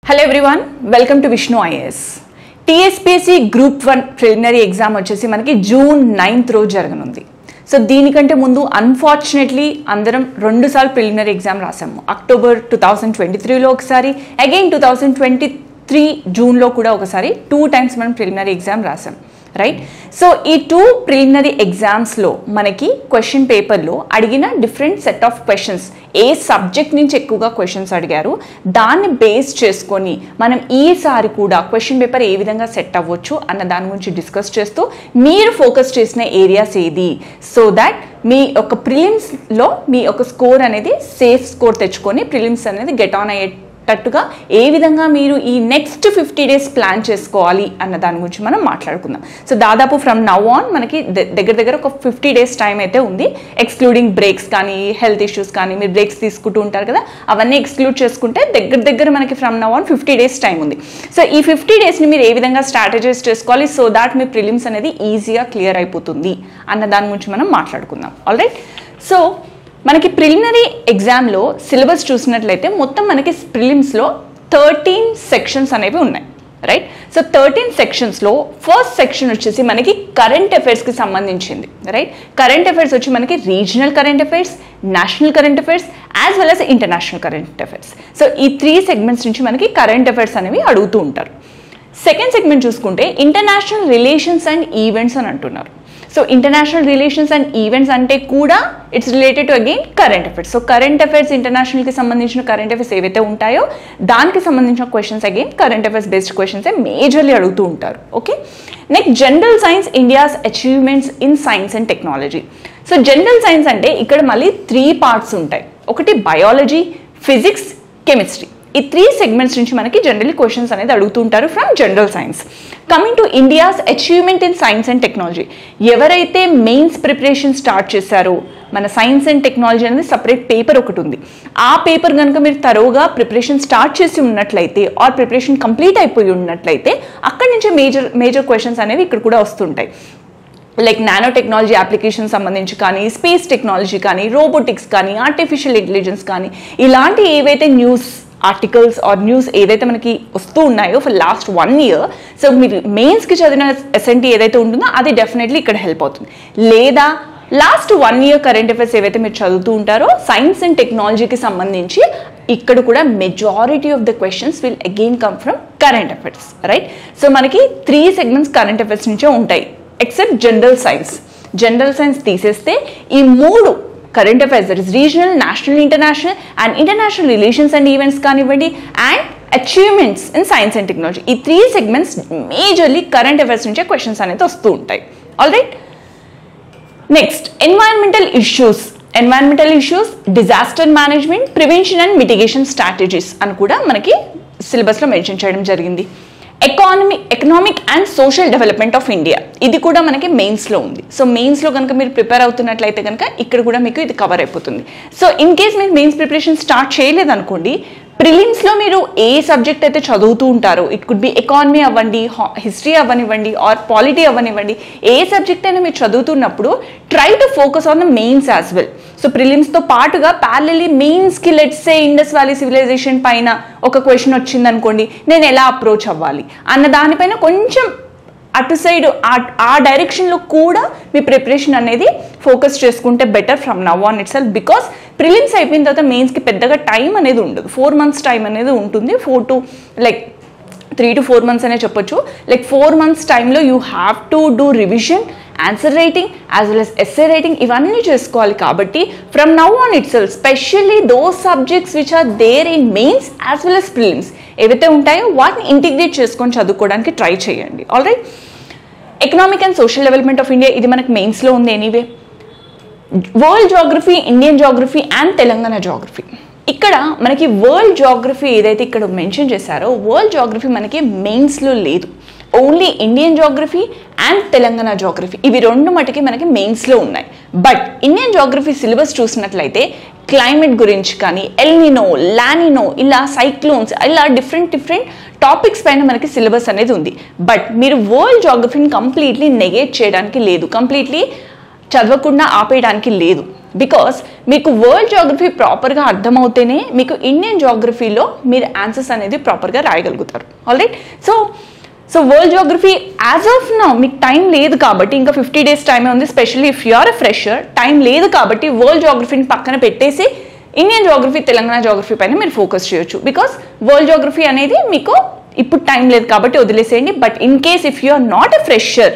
Hello everyone, welcome to Vishnu IAS. TSPSC Group 1 preliminary exam వచ్చేసి మనకి June 9th రోజు జరగనుంది. సో దీనికంటే ముందు అన్ఫార్చునేట్లీ అందరం రెండు సార్లు ప్రిలిమినరీ ఎగ్జామ్ రాసాము. అక్టోబర్ 2023లో ఒకసారి, అగైన్ 2023 జూన్లో కూడా ఒకసారి 2 times మనం ప్రిలిమినరీ ఎగ్జామ్ రాసాం, రైట్? సో ఈ 2 ప్రిలిమినరీ ఎగ్జామ్స్లో మనకి క్వశ్చన్ పేపర్లో అడిగిన different set of questions, A subject నుంచి ఎక్కువగా క్వశ్చన్స్ అడిగారు దాన్ని బేస్ చేసుకొని మనం ఈసారి కూడా క్వశ్చన్ పేపర్ ఏ విధంగా సెట్ అవ్వచ్చు అన్న దాని గురించి డిస్కస్ చేస్తూ మీరు ఫోకస్ చేసిన ఏరియాస్ ఏది, సో దాట్ మీ ఒక ప్రిలిమ్స్లో మీ ఒక స్కోర్ అనేది సేఫ్ స్కోర్ తెచ్చుకొని ప్రిలిమ్స్ అనేది గెట్ ఆన్ అయ్యేటట్టుగా ఏ విధంగా మీరు ఈ నెక్స్ట్ 50 days ప్లాన్ చేసుకోవాలి అన్న దాని గురించి మనం మాట్లాడుకుందాం. సో దాదాపు ఫ్రమ్ నౌ ఆన్ మనకి దగ్గర ఒక 50 days టైం అయితే ఉంది, ఎక్స్క్లూడింగ్ బ్రేక్స్ కానీ హెల్త్ ఇష్యూస్ కానీ మీరు బ్రేక్స్ తీసుకుంటూ ఉంటారు కదా, అవన్నీ ఎక్స్క్లూడ్ చేసుకుంటే దగ్గర మనకి from now on 50 days time ఉంది. సో ఈ 50 daysని మీరు ఏ విధంగా స్ట్రాటజైజ్ చేసుకోవాలి సో దాట్ మీ ప్రిలిమ్స్ అనేది ఈజీగా క్లియర్ అయిపోతుంది అన్న దాని గురించి మనం మాట్లాడుకుందాం. ఆల్రైట్, సో మనకి ప్రిలిమినరీ ఎగ్జామ్లో సిలబస్ చూసినట్లయితే మొత్తం మనకి ప్రిలిమ్స్లో 13 సెక్షన్స్ అనేవి ఉన్నాయి, రైట్? సో 13 సెక్షన్స్లో ఫస్ట్ సెక్షన్ వచ్చేసి మనకి కరెంట్ అఫైర్స్కి సంబంధించింది, రైట్? కరెంట్ అఫైర్స్ వచ్చి మనకి regional current affairs, national current affairs as well as international current affairs. So ఈ 3 segments నుంచి మనకి కరెంట్ అఫైర్స్ అనేవి అడుగుతూ ఉంటారు. సెకండ్ సెగ్మెంట్ చూసుకుంటే ఇంటర్నేషనల్ రిలేషన్స్ అండ్ ఈవెంట్స్ అని అంటున్నారు. So international relations and events అంటే కూడా it's related to again current affairs. So current affairs, ఇంటర్నేషనల్కి సంబంధించిన కరెంట్ అఫైర్స్ ఏవైతే ఉంటాయో దానికి సంబంధించిన questions again current affairs based క్వశ్చన్సే మేజర్లీ అడుగుతూ ఉంటారు. Okay, next general science, India's achievements in science and technology. So general science అంటే ఇక్కడ మళ్ళీ 3 parts ఉంటాయి. ఒకటి బయాలజీ, ఫిజిక్స్, కెమిస్ట్రీ. ఈ 3 segments నుంచి మనకి జనరల్లీ క్వశ్చన్స్ అనేది అడుగుతూ ఉంటారు from general science. Coming to India's achievement in science and technology, ఎవరైతే మెయిన్స్ ప్రిపరేషన్ స్టార్ట్ చేశారో, మన సైన్స్ అండ్ టెక్నాలజీ అనేది సపరేట్ పేపర్ ఒకటి ఉంది, ఆ పేపర్ కనుక మీరు తరోగా ప్రిపరేషన్ స్టార్ట్ చేసి ఉన్నట్లయితే ఆర్ ప్రిపరేషన్ కంప్లీట్ అయిపోయి ఉన్నట్లయితే అక్కడి నుంచి మేజర్ క్వశ్చన్స్ అనేవి ఇక్కడ కూడా వస్తుంటాయి. లైక్ నానో టెక్నాలజీ అప్లికేషన్ సంబంధించి కానీ, స్పేస్ టెక్నాలజీ కానీ, రోబోటిక్స్ కానీ, ఆర్టిఫిషియల్ ఇంటెలిజెన్స్ కానీ, ఇలాంటి ఏవైతే న్యూస్ ఆర్టికల్స్ ఆర్ న్యూస్ ఏదైతే మనకి వస్తూ ఉన్నాయో ఫర్ లాస్ట్ 1 year, సో మీరు మెయిన్స్కి చదివిన ఎస్ఎన్టీ ఏదైతే ఉంటుందో అది డెఫినెట్లీ ఇక్కడ హెల్ప్ అవుతుంది. లేదా లాస్ట్ 1 year కరెంట్ అఫైర్స్ ఏవైతే మీరు చదువుతూ ఉంటారో సైన్స్ అండ్ టెక్నాలజీకి సంబంధించి ఇక్కడ కూడా majority of the questions will again come from current affairs, right? So మనకి 3 segments కరెంట్ అఫైర్స్ నుంచే ఉంటాయి except general science. General science తీసేస్తే ఈ 3 current affairs, that is regional, national, international and international relations and events కానివ్వండి and achievements in science and technology, ఈ 3 segments majorly current affairs నుంచే questions అనేది వస్తూ ఉంటాయి. Alright, next environmental issues, disaster management, prevention and mitigation strategies అని కూడా మనకి సిలబస్లో మెన్షన్ చేయడం జరిగింది. Economic and social development of India, ఇది కూడా మనకి మెయిన్స్లో ఉంది. సో మెయిన్స్లో కనుక మీరు ప్రిపేర్ అవుతున్నట్లయితే కనుక ఇక్కడ కూడా మీకు ఇది కవర్ అయిపోతుంది. సో ఇన్ కేస్ మీరు మెయిన్స్ ప్రిపరేషన్ స్టార్ట్ చేయలేదనుకోండి, ప్రిలిమ్స్లో మీరు ఏ సబ్జెక్ట్ అయితే చదువుతూ ఉంటారో, ఇట్ కుడ్ బి ఎకానమీ అవ్వండి, హిస్టరీ అవ్వనివ్వండి ఆర్ పాలిటీ అవ్వనివ్వండి, ఏ సబ్జెక్ట్ అయినా మీరు చదువుతున్నప్పుడు try to focus on the mains as well. So ప్రిలిమ్స్తో పాటుగా ప్యారలల్లీ మెయిన్స్కి let's say Indus valley civilization పైన ఒక క్వశ్చన్ వచ్చింది అనుకోండి, నేను ఎలా అప్రోచ్ అవ్వాలి అన్న దానిపైన కొంచెం అటు సైడ్ ఆ డైరెక్షన్లో కూడా మీ ప్రిపరేషన్ అనేది ఫోకస్ చేసుకుంటే better from now on it self. Because prelims అయిపోయిన తర్వాత మెయిన్స్కి పెద్దగా టైం అనేది ఉండదు, 4 months టైం అనేది ఉంటుంది. 3 to 4 months అనే చెప్పొచ్చు. లైక్ 4 months టైంలో you have to do revision, answer writing as well as essay writing, ఇవన్నీ చేసుకోవాలి. కాబట్టి from now on itself specially those subjects which are there in mains as well as prelims ఏవైతే ఉంటాయో వాటిని integrate చేసుకొని చదువుకోవడానికి try చేయండి. Alright, economic and social development of India, ఇది మనకి మెయిన్స్లో ఉంది anyway. World geography, Indian geography and Telangana geography. ఇక్కడ మనకి వరల్డ్ జాగ్రఫీ ఏదైతే ఇక్కడ మెన్షన్ చేశారో వరల్డ్ జాగ్రఫీ మనకి మెయిన్స్లో లేదు, only Indian geography and Telangana geography ఇవి 2 మటుకి మనకి మెయిన్స్లో ఉన్నాయి. బట్ ఇండియన్ జాగ్రఫీ సిలబస్ చూసినట్లయితే క్లైమేట్ గురించి కానీ, ఎల్నినో, లానినో, ఇలా సైక్లోన్స్, ఇలా డిఫరెంట్ టాపిక్స్ పైన మనకి సిలబస్ అనేది ఉంది. బట్ మీరు వరల్డ్ జాగ్రఫీని కంప్లీట్లీ నెగేట్ చేయడానికి లేదు, కంప్లీట్లీ చదవకుండా ఆపేయడానికి లేదు. బికాస్ మీకు వరల్డ్ జాగ్రఫీ ప్రాపర్గా అర్థమవుతేనే మీకు ఇండియన్ జాగ్రఫీలో మీరు ఆన్సర్స్ అనేది ప్రాపర్గా రాయగలుగుతారు. Alright. So world geography as of now మీకు టైం లేదు కాబట్టి, ఇంకా 50 days టైమే ఉంది, specially if you are a fresher, time లేదు కాబట్టి వరల్డ్ జాగ్రఫీని పక్కన పెట్టేసి ఇండియన్ జాగ్రఫీ, తెలంగాణ జాగ్రఫీ పైన మీరు ఫోకస్ చేయొచ్చు. బికాస్ వరల్డ్ జాగ్రఫీ అనేది మీకు ఇప్పుడు టైం లేదు కాబట్టి వదిలేసేయండి. But in case if you are not a fresher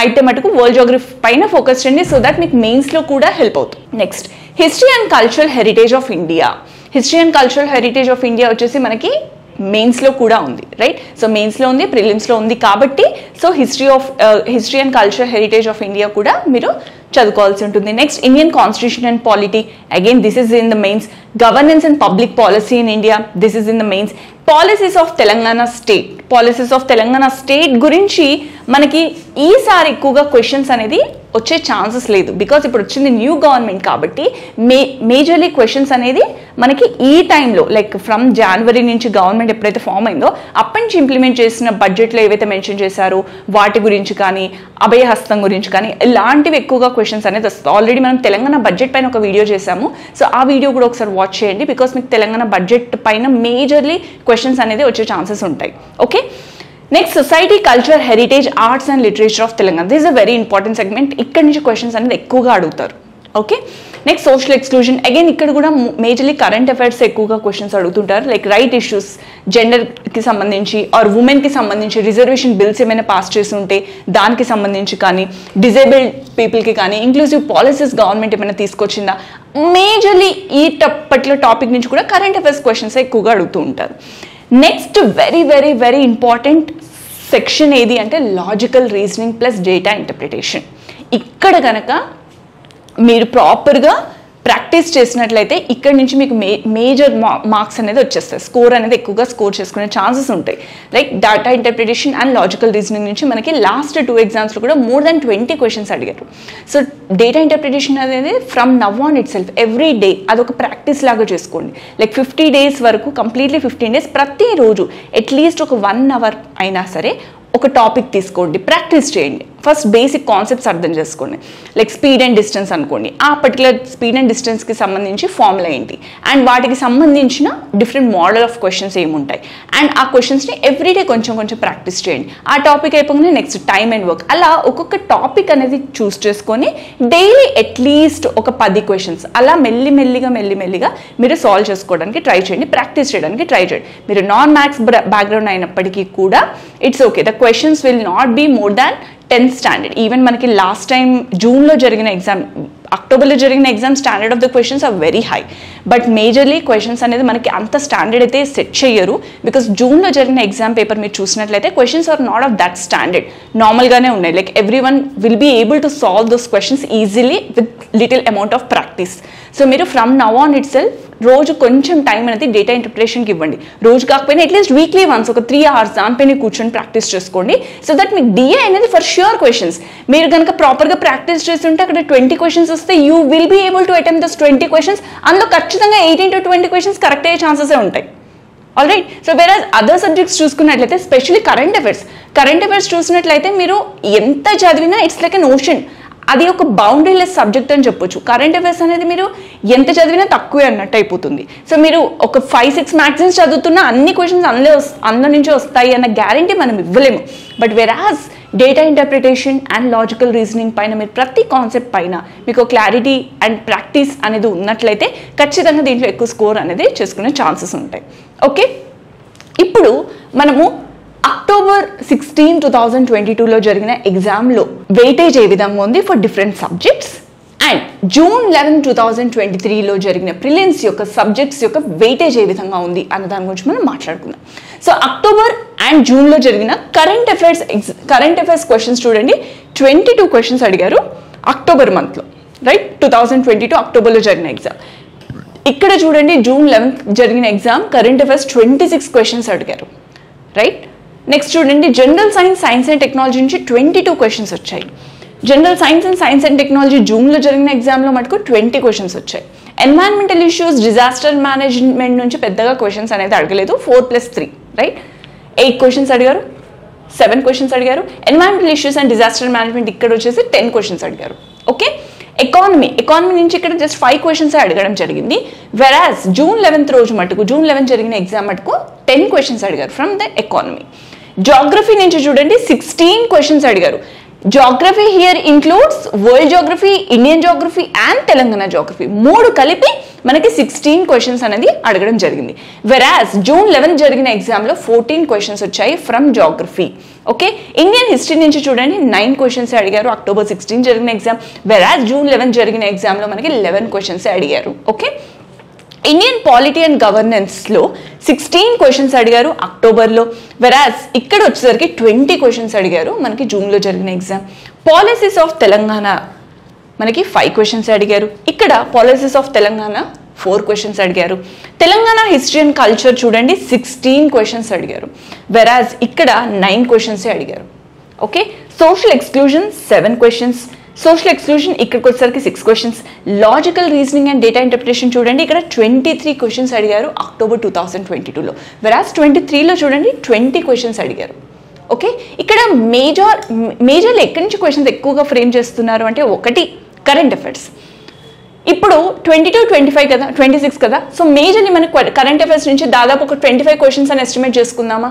అయితే మటుకు వరల్డ్ జాగ్రఫీ పైన ఫోకస్ చేయండి, సో దట్ మీకు మెయిన్స్లో కూడా హెల్ప్ అవుతుంది. Next, history and cultural heritage of India. History and cultural heritage of India వచ్చేసి మనకి మెయిన్స్లో కూడా ఉంది, రైట్? సో మెయిన్స్లో ఉంది, ప్రిలిమ్స్లో ఉంది కాబట్టి so history and cultural heritage of India కూడా మీరు చదువుకోవాల్సి ఉంటుంది. Next, Indian constitution and polity, again this is in the mains. Governance and public policy in India, this is in the mains. Policies of Telangana state గురించి మనకి ఈసారి ఎక్కువగా questions అనేది వచ్చే chances లేదు, బికాస్ ఇప్పుడు వచ్చింది న్యూ గవర్నమెంట్ కాబట్టి మేజర్లీ క్వశ్చన్స్ అనేది మనకి ఈ టైంలో లైక్ ఫ్రమ్ జనవరి నుంచి గవర్నమెంట్ ఎప్పుడైతే ఫామ్ అయిందో అప్పటి నుంచి ఇంప్లిమెంట్ చేసిన బడ్జెట్లో ఏవైతే మెన్షన్ చేశారో వాటి గురించి కానీ, అభయహస్తం గురించి కానీ ఇలాంటివి ఎక్కువగా క్వశ్చన్స్ అనేది వస్తుంది. ఆల్రెడీ మనం తెలంగాణ బడ్జెట్ పైన ఒక వీడియో చేశాము, సో ఆ వీడియో కూడా ఒకసారి వాచ్ చేయండి, బికాస్ మీకు తెలంగాణ బడ్జెట్ పైన మేజర్లీ క్వశ్చన్స్ అనేది వచ్చే ఛాన్సెస్ ఉంటాయి. Okay. Next, society, culture, heritage, arts and literature of Telangana. This is a very important segment. ఇక్కడ నుంచి క్వశ్చన్స్ అనేది ఎక్కువగా అడుగుతారు. Okay. Next, social exclusion. Again ఇక్కడ కూడా మేజర్లీ కరెంట్ అఫైర్స్ ఎక్కువగా క్వశ్చన్స్ అడుగుతుంటారు, లైక్ రైట్ ఇష్యూస్, జెండర్కి సంబంధించి ఆర్ ఉమెన్కి సంబంధించి రిజర్వేషన్ బిల్స్ ఏమైనా పాస్ చేసి ఉంటే దానికి సంబంధించి కానీ, డిజేబుల్డ్ పీపుల్కి కానీ, ఇంక్లూజివ్ పాలసీస్ గవర్నమెంట్ ఏమైనా తీసుకొచ్చిందా, మేజర్లీ ఈ పర్టికులర్ టాపిక్ నుంచి కూడా కరెంట్ అఫైర్స్ క్వశ్చన్స్ ఎక్కువగా అడుగుతూ ఉంటారు. Next, very very very important section ఏది అంటే logical reasoning plus data interpretation. ఇక్కడ కనుక మీరు ప్రాపర్గా ప్రాక్టీస్ చేసినట్లయితే ఇక్కడ నుంచి మీకు మేజర్ మార్క్స్ అనేది వచ్చేస్తాయి, స్కోర్ అనేది ఎక్కువగా స్కోర్ చేసుకునే ఛాన్సెస్ ఉంటాయి. Like data interpretation and logical reasoning నుంచి మనకి లాస్ట్ 2 ఎగ్జామ్స్లో కూడా more than 20 క్వశ్చన్స్ అడిగారు. సో డేటా ఇంటర్ప్రిటేషన్ అనేది from now on it self every day అదొక ప్రాక్టీస్ లాగా చేసుకోండి. లైక్ 50 days వరకు, కంప్లీట్లీ 15 days ప్రతిరోజు అట్లీస్ట్ ఒక 1 hour అయినా సరే ఒక టాపిక్ తీసుకోండి, ప్రాక్టీస్ చేయండి. ఫస్ట్ బేసిక్ కాన్సెప్ట్స్ అర్థం చేసుకోండి. లైక్ స్పీడ్ అండ్ డిస్టెన్స్ అనుకోండి, ఆ పర్టికులర్ స్పీడ్ అండ్ డిస్టెన్స్కి సంబంధించి ఫార్ములా ఏంటి అండ్ వాటికి సంబంధించిన డిఫరెంట్ మోడల్ ఆఫ్ క్వశ్చన్స్ ఏముంటాయి అండ్ ఆ క్వశ్చన్స్ని ఎవ్రీడే కొంచెం కొంచెం ప్రాక్టీస్ చేయండి. ఆ టాపిక్ అయిపోగానే నెక్స్ట్ టైమ్ అండ్ వర్క్, అలా ఒక్కొక్క టాపిక్ అనేది చూస్ చేసుకొని డైలీ అట్లీస్ట్ ఒక 10 క్వశ్చన్స్ అలా మెల్లిమెల్లిగా మీరు సాల్వ్ చేసుకోవడానికి ట్రై చేయండి, ప్రాక్టీస్ చేయడానికి ట్రై చేయండి. మీరు నాన్ మ్యాథ్స్ బ్యాక్గ్రౌండ్ అయినప్పటికీ కూడా it's okay, the questions will not be more than 10th standard. Even మనకి లాస్ట్ టైం జూన్లో జరిగిన ఎగ్జామ్, అక్టోబర్లో జరిగిన exam standard of the questions are very high, but majorly questions అనేది మనకి అంత స్టాండర్డ్ అయితే సెట్ చేయరు, బికాస్ జూన్లో జరిగిన ఎగ్జామ్ పేపర్ మీరు చూసినట్లయితే questions are not of that standard, నార్మల్గానే ఉన్నాయి. Like everyone will be able to solve those questions easily with little amount of practice. So మీరు from now on itself రోజు కొంచెం time అనేది data ఇంటర్ప్రిటేషన్కి ఇవ్వండి. రోజు కాకపోయినా అట్లీస్ట్ వీక్లీ వన్స్ ఒక 3 hours దానిపైన కూర్చొని ప్రాక్టీస్ చేసుకోండి, సో దట్ మీకు డిఏ అనేది ఫర్ ష్యూర్ క్వశ్చన్స్. మీరు కనుక ప్రాపర్గా ప్రాక్టీస్ చేస్తుంటే అక్కడ 20 క్వశ్చన్స్ వస్తే you will be able to attempt those 20 questions. అందులో ఖచ్చితంగా 18 to 20 క్వశ్చన్స్ కరెక్ట్ అయ్యే ఛాన్సెస్ ఉంటాయి. ఆల్రైట్. సో వేరే అదర్ సబ్జెక్ట్స్ చూసుకున్నట్లయితే, స్పెషల్లీ కరెంట్ అఫైర్స్ చూసినట్లయితే మీరు ఎంత చదివినా ఇట్స్ లైక్ ఎన్ ఓషన్, అది ఒక బౌండరీలెస్ సబ్జెక్ట్ అని చెప్పొచ్చు. కరెంట్ అఫైర్స్ అనేది మీరు ఎంత చదివినా తక్కువే అన్నట్టు అయిపోతుంది. సో మీరు ఒక 5-6 మ్యాగజైన్స్ చదువుతున్నా అన్ని క్వశ్చన్స్ అందులో నుంచి వస్తాయి అన్న గ్యారంటీ మనం ఇవ్వలేము. బట్ వెరాజ్ data interpretation and logical reasoning పైన మీరు ప్రతి కాన్సెప్ట్ పైన మీకు క్లారిటీ అండ్ ప్రాక్టీస్ అనేది ఉన్నట్లయితే ఖచ్చితంగా దీంట్లో ఎక్కువ స్కోర్ అనేది చేసుకునే ఛాన్సెస్ ఉంటాయి. ఓకే. ఇప్పుడు మనము October 16, 2022లో జరిగిన ఎగ్జామ్లో వెయిటేజ్ ఏ విధంగా ఉంది for different subjects and June 11, 2023లో జరిగిన ప్రిలిమ్స్ యొక్క సబ్జెక్ట్స్ యొక్క వెయిటేజ్ ఏ విధంగా ఉంది అన్న దాని గురించి మనం మాట్లాడుకుందాం. సో అక్టోబర్ అండ్ జూన్లో జరిగిన కరెంట్ అఫైర్స్ క్వశ్చన్స్ చూడండి. 22 క్వశ్చన్స్ అడిగారు అక్టోబర్ మంత్లో, రైట్? 2022 అక్టోబర్లో జరిగిన ఎగ్జామ్. ఇక్కడ చూడండి June 11th జరిగిన ఎగ్జామ్ కరెంట్ అఫైర్స్ 26 క్వశ్చన్స్ అడిగారు, రైట్? నెక్స్ట్ చూడండి జనరల్ సైన్స్ అండ్ టెక్నాలజీ నుంచి 22 క్వశ్చన్స్ వచ్చాయి. జనరల్ సైన్స్ అండ్ టెక్నాలజీ జూన్లో జరిగిన ఎగ్జామ్లో మటుకు 20 క్వశ్చన్స్ వచ్చాయి. ఎన్వైరన్మెంటల్ ఇష్యూస్, డిజాస్టర్ మేనేజ్మెంట్ నుంచి పెద్దగా క్వశ్చన్స్ అనేది అడగలేదు, 4+3, రైట్? 8 క్వశ్చన్స్ అడిగారు, 7 క్వశ్చన్స్ అడిగారు. Environmental issues and disaster management ఇక్కడ వచ్చేసి 10 క్వశ్చన్స్ అడిగారు. ఓకే. ఎకానమీ నుంచి ఇక్కడ జస్ట్ 5 క్వశ్చన్స్ అడగడం జరిగింది. వెరాజ్ జూన్ 11th రోజు మటుకు జూన్ 11 జరిగిన ఎగ్జామ్ మటుకు 10 క్వశ్చన్స్ అడిగారు ఫ్రమ్ ద ఎకానమీ. జాగ్రఫీ నుంచి చూడండి 16 క్వశ్చన్స్ అడిగారు. Geography here includes world geography, Indian geography and Telangana geography 3 కలిపి మనకి 16 క్వశ్చన్స్ అనేది అడగడం జరిగింది. వెరాజ్ జూన్ 11 జరిగిన ఎగ్జామ్లో 14 క్వశ్చన్స్ వచ్చాయి from geography. Okay, Indian history నుంచి చూడండి 9 క్వశ్చన్స్ అడిగారు October 16 జరిగిన ఎగ్జామ్. వెరాజ్ జూన్ 11 జరిగిన ఎగ్జామ్లో మనకి 11 క్వశ్చన్స్ అడిగారు. ఓకే, ఇండియన్ పాలిటీ అండ్ గవర్నెన్స్లో 16 క్వశ్చన్స్ అడిగారు అక్టోబర్లో. వెరాజ్ ఇక్కడ వచ్చేసరికి 20 క్వశ్చన్స్ అడిగారు మనకి జూన్లో జరిగిన ఎగ్జామ్. పాలసీస్ ఆఫ్ తెలంగాణ మనకి 5 క్వశ్చన్స్ అడిగారు. ఇక్కడ పాలసీస్ ఆఫ్ తెలంగాణ 4 క్వశ్చన్స్ అడిగారు. తెలంగాణ హిస్టరీ అండ్ కల్చర్ చూడండి 16 క్వశ్చన్స్ అడిగారు. వెరాజ్ ఇక్కడ 9 క్వశ్చన్స్ అడిగారు. Okay, social exclusion 7 questions. Social exclusion ఇక్కడికి వచ్చేసరికి 6 questions. Logical reasoning and data interpretation చూడండి ఇక్కడ 23 క్వశ్చన్స్ అడిగారు అక్టోబర్ 2022లో. వెరాజ్ 23లో చూడండి 20 క్వశ్చన్స్ అడిగారు. ఓకే, ఇక్కడ మేజర్లు ఎక్కడి నుంచి క్వశ్చన్స్ ఎక్కువగా ఫ్రేమ్ చేస్తున్నారు అంటే ఒకటి కరెంట్ అఫైర్స్. ఇప్పుడు 22, 25 కదా, 26 కదా, సో మేజర్లీ మనకి కరెంట్ అఫైర్స్ నుంచి దాదాపు ఒక 25 క్వశ్చన్స్ అని ఎస్టిమేట్ చేసుకుందామా,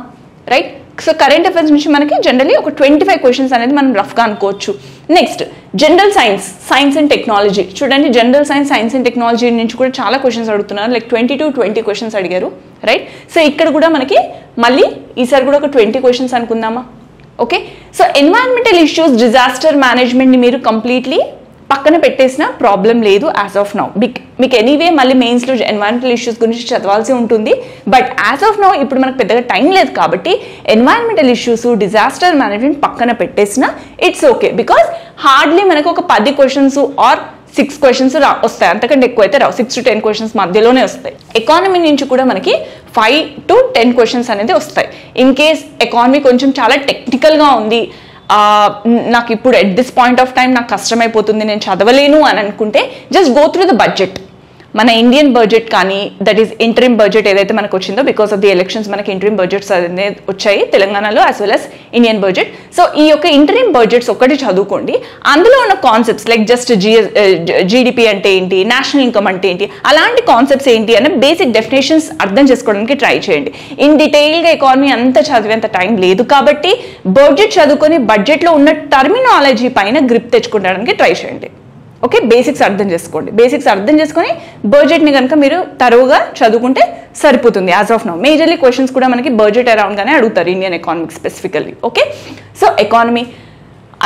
రైట్? సో కరెంట్ అఫైర్స్ నుంచి మనకి జనరలీ ఒక 25 క్వశ్చన్స్ అనేది మనం రఫ్గా అనుకోవచ్చు. Next general science and technology చూడండి. జనరల్ సైన్స్ అండ్ టెక్నాలజీ నుంచి కూడా చాలా క్వశ్చన్స్ అడుగుతున్నారు, లైక్ 20 క్వశ్చన్స్ అడిగారు, రైట్? సో ఇక్కడ కూడా మనకి మళ్ళీ ఈసారి కూడా ఒక 20 క్వశ్చన్స్ అనుకుందామా. Okay, so environmental issues, disaster మేనేజ్మెంట్ని మీరు కంప్లీట్లీ పక్కన పెట్టేసిన ప్రాబ్లం లేదు యాజ్ ఆఫ్ నౌ. మీకు ఎనీవే మళ్ళీ మెయిన్స్లో ఎన్వైరన్మెంటల్ ఇష్యూస్ గురించి చదవాల్సి ఉంటుంది, బట్ యాజ్ ఆఫ్ నౌ ఇప్పుడు మనకు పెద్దగా టైం లేదు కాబట్టి ఎన్వైరన్మెంటల్ ఇష్యూస్, డిజాస్టర్ మేనేజ్మెంట్ పక్కన పెట్టేసిన ఇట్స్ ఓకే. బికాస్ హార్డ్లీ మనకు ఒక 10 క్వశ్చన్స్ ఆర్ 6 క్వశ్చన్స్ వస్తాయి, అంతకంటే ఎక్కువ అయితే రావు. 6 to 10 క్వశ్చన్స్ మధ్యలోనే వస్తాయి. ఎకానమీ నుంచి కూడా మనకి 5 to 10 క్వశ్చన్స్ అనేది వస్తాయి. ఇన్ కేస్ ఎకానమీ కొంచెం చాలా టెక్నికల్గా ఉంది, నాకు ఇప్పుడు at this point of time నాకు కష్టమైపోతుంది, నేను చదవలేను అని అనుకుంటే just go through the budget. మన ఇండియన్ బడ్జెట్ కానీ దట్ ఈస్ ఇంటరిమ్ బడ్జెట్ ఏదైతే మనకు వచ్చిందో బికాస్ ఆఫ్ ది ఎలక్షన్స్ మనకి ఇంటరిమ్ బడ్జెట్స్ అనేది వచ్చాయి తెలంగాణలో as well as Indian budget. So ఈ యొక్క ఇంటరిమ్ బడ్జెట్స్ ఒకటి చదువుకోండి. అందులో ఉన్న కాన్సెప్ట్స్ లైక్ జస్ట్ జీడిపి అంటే ఏంటి, నేషనల్ ఇన్కమ్ అంటే ఏంటి, అలాంటి కాన్సెప్ట్స్ ఏంటి అనే బేసిక్ డెఫినేషన్స్ అర్థం చేసుకోవడానికి ట్రై చేయండి. ఇన్ డీటెయిల్గా ఎకానమీ అంతా చదివేంత టైం లేదు కాబట్టి బడ్జెట్ చదువుకొని బడ్జెట్లో ఉన్న టర్మినాలజీ పైన గ్రిప్ తెచ్చుకోవడానికి ట్రై చేయండి. ఓకే, బేసిక్స్ అర్థం చేసుకోండి. బేసిక్స్ అర్థం చేసుకొని బడ్జెట్ని కనుక మీరు తరువుగా చదువుకుంటే సరిపోతుంది. As of now majorly questions కూడా మనకి బడ్జెట్ అరౌండ్గానే అడుగుతారు Indian economics specifically. Okay, so economy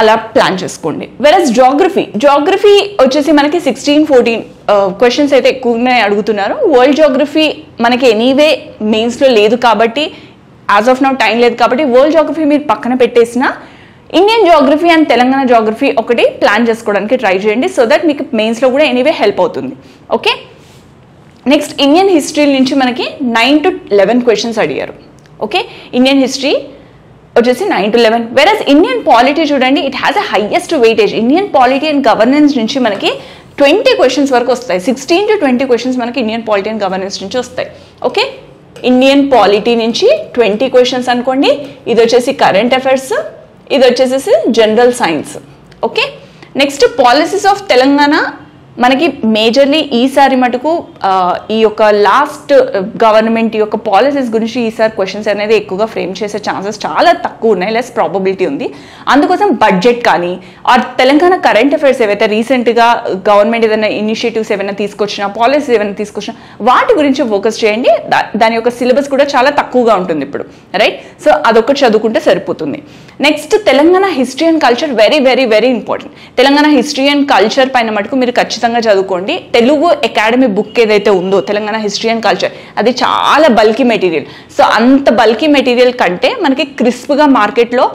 అలా ప్లాన్ చేసుకోండి. వెరస్ జాగ్రఫీ వచ్చేసి మనకి 16-14 క్వశ్చన్స్ అయితే ఎక్కువనే అడుగుతున్నారు. వరల్డ్ జాగ్రఫీ మనకి ఎనీవే మెయిన్స్లో లేదు కాబట్టి యాజ్ ఆఫ్ నౌ టైం లేదు కాబట్టి వరల్డ్ జాగ్రఫీ మీరు పక్కన పెట్టేసిన Indian geography and Telangana geography ఒకటి ప్లాన్ చేసుకోవడానికి ట్రై చేయండి, సో దట్ మీకు మెయిన్స్లో కూడా ఎనీవే హెల్ప్ అవుతుంది. ఓకే, నెక్స్ట్ ఇండియన్ హిస్టరీ నుంచి మనకి 9 to 11 క్వశ్చన్స్ అడిగారు. ఓకే, ఇండియన్ హిస్టరీ వచ్చేసి 9 to 11. వెరస్ ఇండియన్ పాలిటీ చూడండి it has a highest weightage. Indian polity and governance నుంచి మనకి 20 క్వశ్చన్స్ వరకు వస్తాయి. 16 to 20 క్వశ్చన్స్ మనకి ఇండియన్ పాలిటీ అండ్ గవర్నెన్స్ నుంచి వస్తాయి. ఓకే, ఇండియన్ పాలిటీ నుంచి 20 క్వశ్చన్స్ అనుకోండి. ఇది వచ్చేసి కరెంట్ అఫైర్స్, ఇది వచ్చేసేసి general science. Okay, next policies of Telangana మనకి మేజర్లీ ఈసారి మటుకు ఈ యొక్క లాస్ట్ గవర్నమెంట్ యొక్క పాలసీస్ గురించి ఈసారి క్వశ్చన్స్ అనేది ఎక్కువగా ఫ్రేమ్ చేసే ఛాన్సెస్ చాలా తక్కువ ఉన్నాయి, లెస్ ప్రాబబిలిటీ ఉంది. అందుకోసం బడ్జెట్ కానీ ఆర్ తెలంగాణ కరెంట్ అఫైర్స్ ఏవైతే రీసెంట్గా గవర్నమెంట్ ఏదైనా ఇనిషియేటివ్స్ ఏమైనా తీసుకొచ్చినా, పాలసీస్ ఏమైనా తీసుకొచ్చినా వాటి గురించి ఫోకస్ చేయండి. దాని యొక్క సిలబస్ కూడా చాలా తక్కువగా ఉంటుంది ఇప్పుడు, రైట్? సో అదొకటి చదువుకుంటే సరిపోతుంది. Next Telangana history and culture very very very important. Telangana history and culture పైన మటుకు మీరు ఖచ్చితంగా చదువుకోండి. తెలుగు అకాడమీ బుక్ ఏదైతే ఉందో తెలంగాణ హిస్టరీ అండ్ కల్చర్ అది చాలా బల్కీ మెటీరియల్. సో అంత బల్కీ మెటీరియల్ కంటే మనకి క్రిస్ప్గా మార్కెట్లో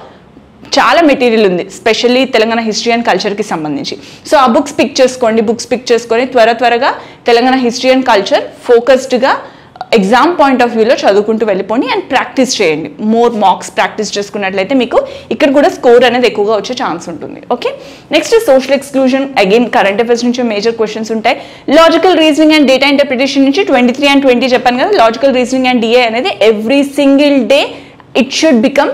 చాలా మెటీరియల్ ఉంది, స్పెషల్లీ తెలంగాణ హిస్టరీ అండ్ కల్చర్కి సంబంధించి. సో ఆ బుక్స్ పిక్ చేసుకోండి. బుక్స్ పిక్ చేసుకొని త్వరగా తెలంగాణ హిస్టరీ అండ్ కల్చర్ ఫోకస్డ్గా ఎగ్జామ్ పాయింట్ ఆఫ్ వ్యూలో చదువుకుంటూ వెళ్ళిపోండి అండ్ ప్రాక్టీస్ చేయండి. మోర్ మార్క్స్ ప్రాక్టీస్ చేసుకున్నట్లయితే మీకు ఇక్కడ కూడా స్కోర్ అనేది ఎక్కువగా వచ్చే ఛాన్స్ ఉంటుంది. Okay, next social exclusion again current affairs నుంచి మేజర్ క్వశ్చన్స్ ఉంటాయి. Logical reasoning and data interpretation నుంచి 23 and 20 చెప్పాను కదా. లాజికల్ రీజనింగ్ అండ్ డిఏ అనేది every single day it should become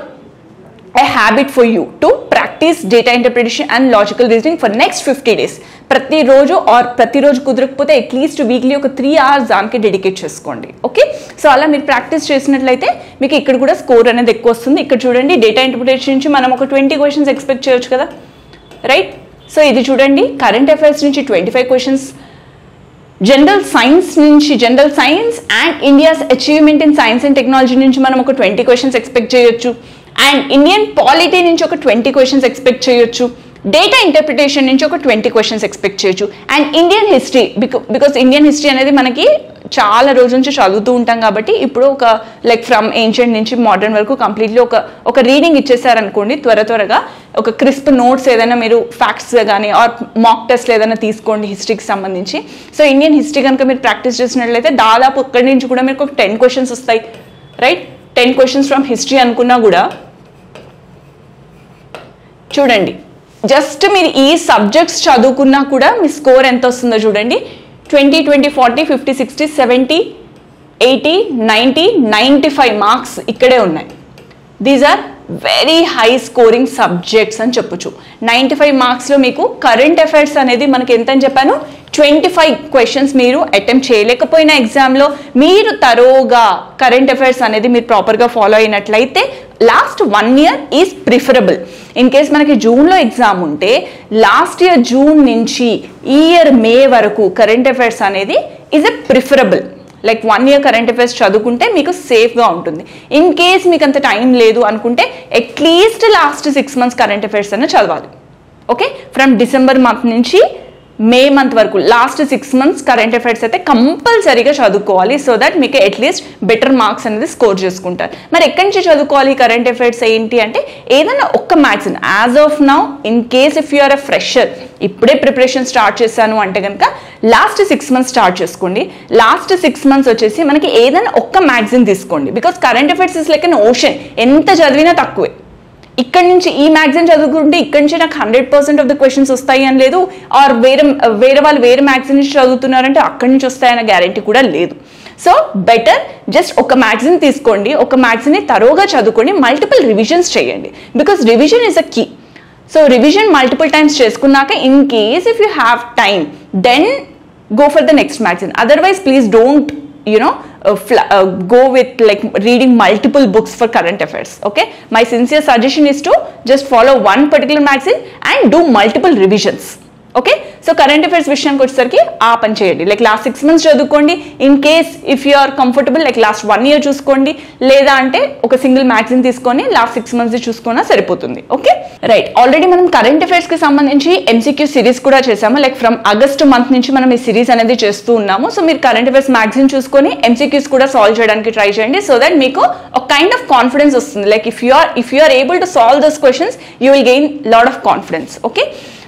a habit for you to practice. Practice data interpretation and logical reasoning for next 50 days. ప్రతిరోజు కుదరకపోతే at least weekly ఒక 3 hours దానికి dedicate చేసుకోండి. Okay, so అలా మీరు practice చేసినట్లయితే మీకు ఇక్కడ కూడా స్కోర్ అనేది ఎక్కువ వస్తుంది. ఇక్కడ చూడండి, డేటా ఇంటర్ప్రిటేషన్ నుంచి మనం ఒక 20 questions ఎక్స్పెక్ట్ చేయొచ్చు కదా, రైట్? సో ఇది చూడండి, కరెంట్ అఫైర్స్ నుంచి 25 questions, general science and India's achievement in science and technology నుంచి మనం ఒక 20 questions ఎక్స్పెక్ట్ చేయొచ్చు, అండ్ ఇండియన్ పాలిటీ నుంచి ఒక 20 questions ఎక్స్పెక్ట్ చేయొచ్చు, డేటా ఇంటర్ప్రిటేషన్ నుంచి ఒక 20 questions ఎక్స్పెక్ట్ చేయొచ్చు, and Indian history because Indian history అనేది మనకి చాలా రోజుల నుంచి చదువుతూ ఉంటాం కాబట్టి ఇప్పుడు ఒక లైక్ ఫ్రమ్ ఏన్షియంట్ నుంచి మోడర్న్ వరకు కంప్లీట్లీ ఒక రీడింగ్ ఇచ్చేసారనుకోండి, త్వరగా ఒక క్రిస్ప్ నోట్స్ ఏదైనా మీరు ఫ్యాక్ట్స్ కానీ ఆర్ మాక్ టెస్ట్ ఏదైనా తీసుకోండి హిస్టరీకి సంబంధించి. సో ఇండియన్ హిస్టరీ కనుక మీరు ప్రాక్టీస్ చేసినట్లయితే దాదాపు ఇక్కడి నుంచి కూడా మీకు ఒక 10 questions వస్తాయి, రైట్? 10 questions ఫ్రమ్ హిస్టరీ అనుకున్నా కూడా చూడండి, జస్ట్ మీరు ఈ సబ్జెక్ట్స్ చదువుకున్నా కూడా మీ స్కోర్ ఎంత వస్తుందో చూడండి. 20, 20, 40, 50, 60, 70, 80, 90, 95 మార్క్స్ ఇక్కడే ఉన్నాయి. These are very high scoring subjects అని చెప్పొచ్చు. 95 మార్క్స్లో మీకు కరెంట్ అఫైర్స్ అనేది మనకి ఎంత అని చెప్పాను, 25 questions మీరు అటెంప్ట్ చేయలేకపోయినా ఎగ్జామ్లో మీరు తరోగా కరెంట్ అఫైర్స్ అనేది మీరు ప్రాపర్గా ఫాలో అయినట్లయితే last 1 year is preferable. In case మనకి జూన్లో ఎగ్జామ్ ఉంటే లాస్ట్ ఇయర్ జూన్ నుంచి ఈ ఇయర్ మే వరకు కరెంట్ అఫైర్స్ అనేది is a preferable. Like 1 year current affairs చదువుకుంటే మీకు సేఫ్గా ఉంటుంది. ఇన్ కేస్ మీకు అంత టైం లేదు అనుకుంటే at least last 6 months current affairs అన్న చదవాలి. ఓకే, ఫ్రమ్ డిసెంబర్ మంత్ నుంచి మే మంత్ వరకు లాస్ట్ 6 months కరెంట్ అఫైర్స్ అయితే కంపల్సరీగా చదువుకోవాలి. సో దట్ మీకు అట్లీస్ట్ బెటర్ మార్క్స్ అనేది స్కోర్ చేసుకుంటారు. మరి ఎక్కడి నుంచి చదువుకోవాలి కరెంట్ అఫైర్స్ ఏంటి అంటే ఏదైనా ఒక్క magazine. As of now in case if you are a fresher, ఇప్పుడే ప్రిపరేషన్ స్టార్ట్ చేశాను అంటే కనుక లాస్ట్ 6 months స్టార్ట్ చేసుకోండి. లాస్ట్ 6 months వచ్చేసి మనకి ఏదైనా ఒక్క మ్యాగజైన్ తీసుకోండి. Because current affairs is like an ocean, ఎంత చదివినా తక్కువే. ఇక్కడ నుంచి ఈ మ్యాగజైన్ చదువుకుంటే ఇక్కడ నుంచి నాకు 100% ఆఫ్ ద క్వశ్చన్స్ వస్తాయి అని లేదు, ఆర్ వేరే వాళ్ళు వేరే మ్యాగజైన్ నుంచి చదువుతున్నారంటే అక్కడి నుంచి వస్తాయన్న గ్యారంటీ కూడా లేదు. సో బెటర్ జస్ట్ ఒక మ్యాగజైన్ తీసుకోండి, ఒక మ్యాగజైన్ని తరోగా చదువుకోండి, మల్టిపుల్ రివిజన్స్ చేయండి. Because revision is a key. So revision multiple times చేసుకున్నాక in case if you have time then go for the next magazine. Otherwise please don't go with like reading multiple books for current affairs. Okay, my sincere suggestion is to just follow one particular magazine and do multiple revisions. Okay, so current affairs విషయానికి వచ్చేసరికి ఆ పని చేయండి. Like last 6 months చదువుకోండి. In case if you are comfortable like last 1 year చూసుకోండి, లేదా అంటే ఒక సింగిల్ మ్యాగజైన్ తీసుకొని లాస్ట్ 6 months చూసుకున్నా సరిపోతుంది. Okay, right. ఆల్రెడీ మనం కరెంట్ అఫైర్స్ కి సంబంధించి ఎంసీక్యూ సిరీస్ కూడా చేసాము. లైక్ ఫ్రమ్ ఆగస్ట్ మంత్ నుంచి మనం ఈ సిరీస్ అనేది చేస్తూ ఉన్నాము. సో మీరు కరెంట్ అఫైర్స్ మ్యాగజైన్ చూసుకొని ఎంసీక్యూస్ కూడా సాల్వ్ చేయడానికి ట్రై చేయండి. సో దట్ మీకు ఒక కైండ్ ఆఫ్ కాన్ఫిడెన్స్ వస్తుంది. Like if you are able to solve those questions you will gain lot of confidence. Okay,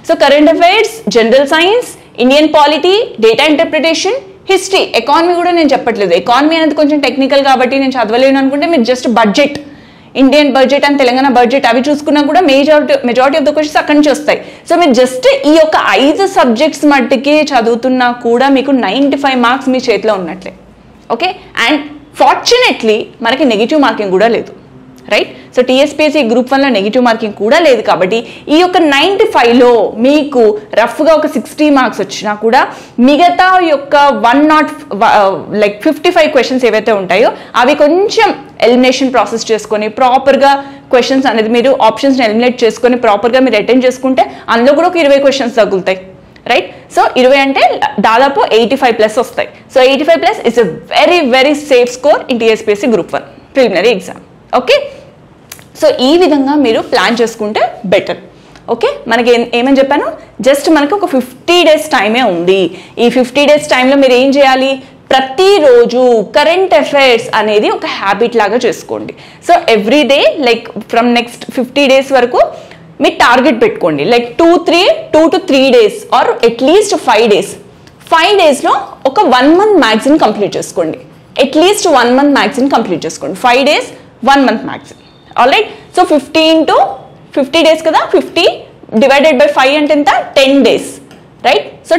so current affairs, general science, Indian polity, data interpretation, history, economy కూడా నేను చెప్పట్లేదు. Economy అనేది కొంచెం technical కాబట్టి నేను చదవలేను అనుకుంటే మీరు just budget, Indian budget and Telangana budget అవి చూసుకున్నా కూడా మెజారిటీ ఆఫ్ ద క్వశ్చన్స్ అక్కడి నుంచి వస్తాయి. సో మీరు జస్ట్ ఈ యొక్క 5 సబ్జెక్ట్స్ మట్టుకే చదువుతున్నా కూడా మీకు 95 మార్క్స్ మీ చేతిలో ఉన్నట్లే. ఓకే, అండ్ ఫార్చునేట్లీ మనకి నెగిటివ్ మార్కింగ్ కూడా లేదు, రైట్? సో టీఎస్పీఎస్సీ గ్రూప్ 1లో నెగిటివ్ మార్కింగ్ కూడా లేదు కాబట్టి ఈ యొక్క 95లో మీకు రఫ్గా ఒక 60 మార్క్స్ వచ్చినా కూడా మిగతా యొక్క 55 క్వశ్చన్స్ ఏవైతే ఉంటాయో అవి కొంచెం ఎలిమినేషన్ ప్రాసెస్ చేసుకొని ప్రాపర్గా క్వశ్చన్స్ అనేది మీరు ఆప్షన్స్ని ఎలిమినేట్ చేసుకొని ప్రాపర్గా మీరు అటెండ్ చేసుకుంటే అందులో కూడా ఒక 20 క్వశ్చన్స్ తగులుతాయి, రైట్? సో 20 అంటే దాదాపు 85+ వస్తాయి. So 85+ is a very very safe score in TSPSC group 1 preliminary exam. Okay, so ఈ విధంగా మీరు ప్లాన్ చేసుకుంటే బెటర్. ఓకే, మనకి ఏమని చెప్పాను, జస్ట్ మనకి ఒక 50 days టైమే ఉంది. ఈ 50 days టైంలో మీరు ఏం చేయాలి, ప్రతిరోజు కరెంట్ అఫైర్స్ అనేది ఒక హ్యాబిట్ లాగా చేసుకోండి. So every day like from next 50 days వరకు మీరు టార్గెట్ పెట్టుకోండి. Like 2 to 3 days or at least 5 days. 5 daysలో ఒక 1 month మ్యాగజైన్ కంప్లీట్ చేసుకోండి. అట్లీస్ట్ 1 month మ్యాగజైన్ కంప్లీట్ చేసుకోండి. 5 days 1 month magazine. Alright, so 15 to 50 days కదా, 50 divided by 5 అంటే ఎంత, 10 days, రైట్? సో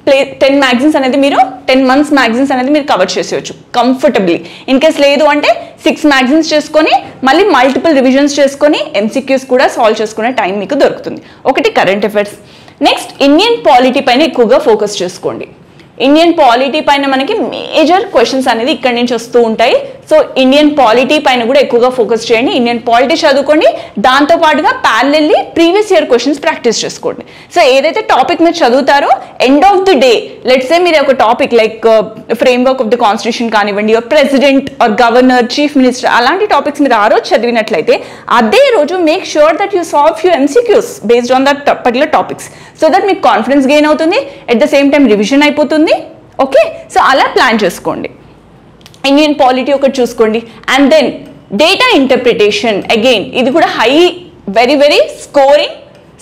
10 మ్యాగజైన్స్ అనేది మీరు 10 months మ్యాగజైన్స్ అనేది మీరు కవర్ చేసేయచ్చు కంఫర్టబుల్లీ. ఇన్ కేస్ లేదు అంటే 6 మ్యాగజైన్స్ చేసుకొని మళ్ళీ మల్టిపుల్ రివిజన్స్ చేసుకొని MCQs కూడా సాల్వ్ చేసుకునే టైం మీకు దొరుకుతుంది. ఒకటి current affairs. Next Indian polity పైన ఎక్కువగా ఫోకస్ చేసుకోండి. ఇండియన్ పాలిటీ పైన మనకి మేజర్ క్వశ్చన్స్ అనేది ఇక్కడ నుంచి వస్తూ ఉంటాయి. సో ఇండియన్ పాలిటీ పైన కూడా ఎక్కువగా ఫోకస్ చేయండి. ఇండియన్ పాలిటీ చదువుకోండి, దాంతోపాటుగా parallelly previous year questions practice చేసుకోండి. సో ఏదైతే టాపిక్ మీరు చదువుతారో end of the day, let's say మీరు ఒక topic like framework of the constitution కానివ్వండి, president or governor, chief minister, అలాంటి టాపిక్స్ మీరు ఆ రోజు చదివినట్లయితే అదే రోజు make sure that you solve few MCQs based on that particular topics. So that మీకు కాన్ఫిడెన్స్ గెయిన్ అవుతుంది, at the same time revision అయిపోతుంది. ఓకే, సో అలా ప్లాన్ చేసుకోండి. ఇండియన్ పాలిటీ ఒకటి చూసుకోండి. And then data interpretation, again ఇది కూడా very very scoring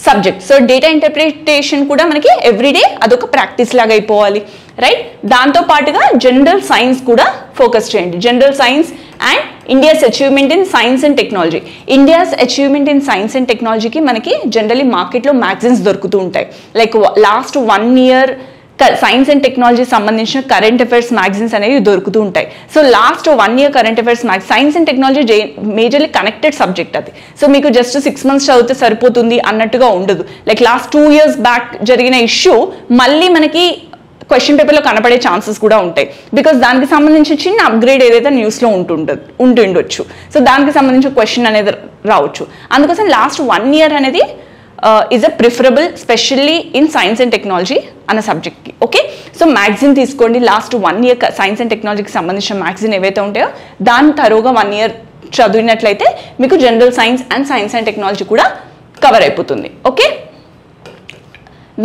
subject. So data interpretation కూడా మనకి ఎవ్రీడే అదొక ప్రాక్టీస్ లాగా అయిపోవాలి, రైట్? దాంతో పాటుగా జనరల్ సైన్స్ కూడా ఫోకస్ చేయండి. General science and India's achievement in science and technology. India's achievement in science and టెక్నాలజీకి మనకి జనరలీ మార్కెట్లో మ్యాగజైన్స్ దొరుకుతూ ఉంటాయి. Like last 1 year science and technology సంబంధించిన కరెంట్ అఫైర్స్ మ్యాగజైన్స్ అనేవి దొరుకుతూ ఉంటాయి. So last 1 year current affairs science and technology majorly connected subject అది. సో మీకు జస్ట్ 6 months చదివితే సరిపోతుంది అన్నట్టుగా ఉండదు. లైక్ లాస్ట్ 2 years బ్యాక్ జరిగిన ఇష్యూ మళ్ళీ మనకి క్వశ్చన్ పేపర్లో కనపడే ఛాన్సెస్ కూడా ఉంటాయి. బికాస్ దానికి సంబంధించి చిన్న అప్గ్రేడ్ ఏదైతే న్యూస్లో ఉంటుండొచ్చు. సో దానికి సంబంధించిన క్వశ్చన్ అనేది రావచ్చు. అందుకోసం లాస్ట్ 1 year అనేది is a preferable, especially in science and technology అన్న సబ్జెక్ట్కి. ఓకే, సో మ్యాగజైన్ తీసుకోండి. లాస్ట్ 1 year సైన్స్ అండ్ టెక్నాలజీకి సంబంధించిన మ్యాగజైన్ ఏవైతే ఉంటాయో దాన్ని తరువుగా 1 year చదివినట్లయితే మీకు general science and science and technology కూడా కవర్ అయిపోతుంది. ఓకే,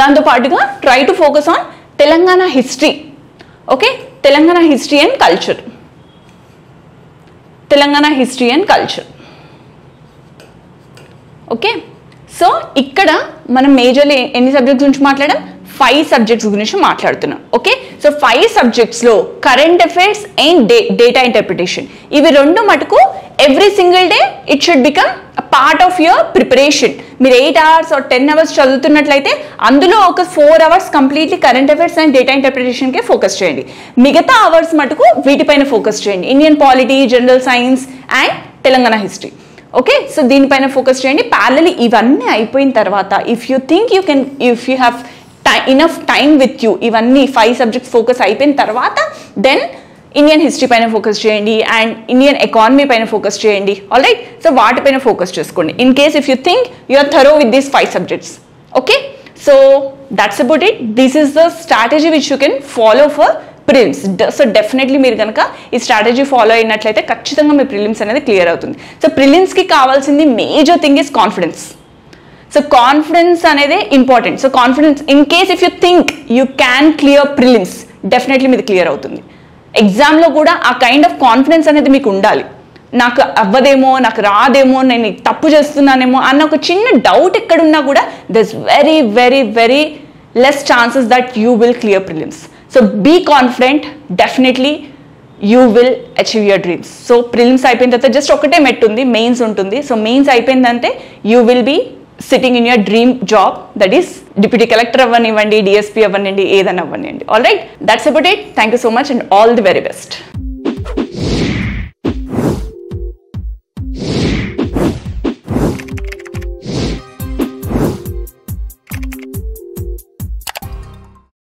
దాంతోపాటుగా try to focus on Telangana history. Okay, Telangana history and culture. Telangana history and culture. Okay, so ఇక్కడ మనం మేజర్లీ ఎన్ని సబ్జెక్ట్స్ గురించి మాట్లాడాం? 5 subjects గురించి మాట్లాడుతున్నాం. ఓకే, సో 5 subjectsలో current affairs and data interpretation, ఇవి రెండు మటుకు every single day it should become part of your preparation. మీరు 8 hours or 10 hours చదువుతున్నట్లయితే అందులో ఒక 4 hours completely current affairs and data ఇంటర్ప్రిటేషన్కే ఫోకస్ చేయండి. మిగతా అవర్స్ మటుకు వీటిపైన ఫోకస్ చేయండి. Indian polity, general science and Telangana history. Okay, so దీనిపైన ఫోకస్ చేయండి. ప్యారలల్లీ ఇవన్నీ అయిపోయిన తర్వాత if you have enough time with you, ఇవన్నీ 5 subjects ఫోకస్ అయిపోయిన తర్వాత దెన్ ఇండియన్ హిస్టరీ పైన ఫోకస్ చేయండి అండ్ ఇండియన్ ఎకానమీ పైన ఫోకస్ చేయండి. ఆల్ రైట్, సో వాటిపైన ఫోకస్ చేసుకోండి in case if you think you are thorough with these 5 subjects. Okay, so that's about it. This is the strategy which you can follow for prelims. So definitely మీరు కనుక ఈ strategy follow అయినట్లయితే ఖచ్చితంగా మీ prelims అనేది clear అవుతుంది. So ప్రిలిమ్స్కి కావాల్సింది major thing is confidence. So confidence అనేది important. So confidence in case if you think you can clear prelims, definitely మీది క్లియర్ అవుతుంది. ఎగ్జామ్లో కూడా ఆ కైండ్ ఆఫ్ కాన్ఫిడెన్స్ అనేది మీకు ఉండాలి. నాకు అవ్వదేమో, నాకు రాదేమో, నేను తప్పు చేస్తున్నానేమో అన్న ఒక చిన్న డౌట్ ఎక్కడున్నా కూడా there is very very very less chances that you will clear prelims. So be confident, definitely you will achieve your dreams. So prelims అయిపోయిన తర్వాత జస్ట్ ఒకటే మెట్ ఉంది, మెయిన్స్ ఉంటుంది. సో మెయిన్స్ అయిపోయిందంటే you will be sitting in your dream job, that is deputy collector అవ్వనివ్వండి, DSP అవ్వనండి, ఏదైనా అవ్వనివ్వండి. All right, that's about it. Thank you so much and all the very best.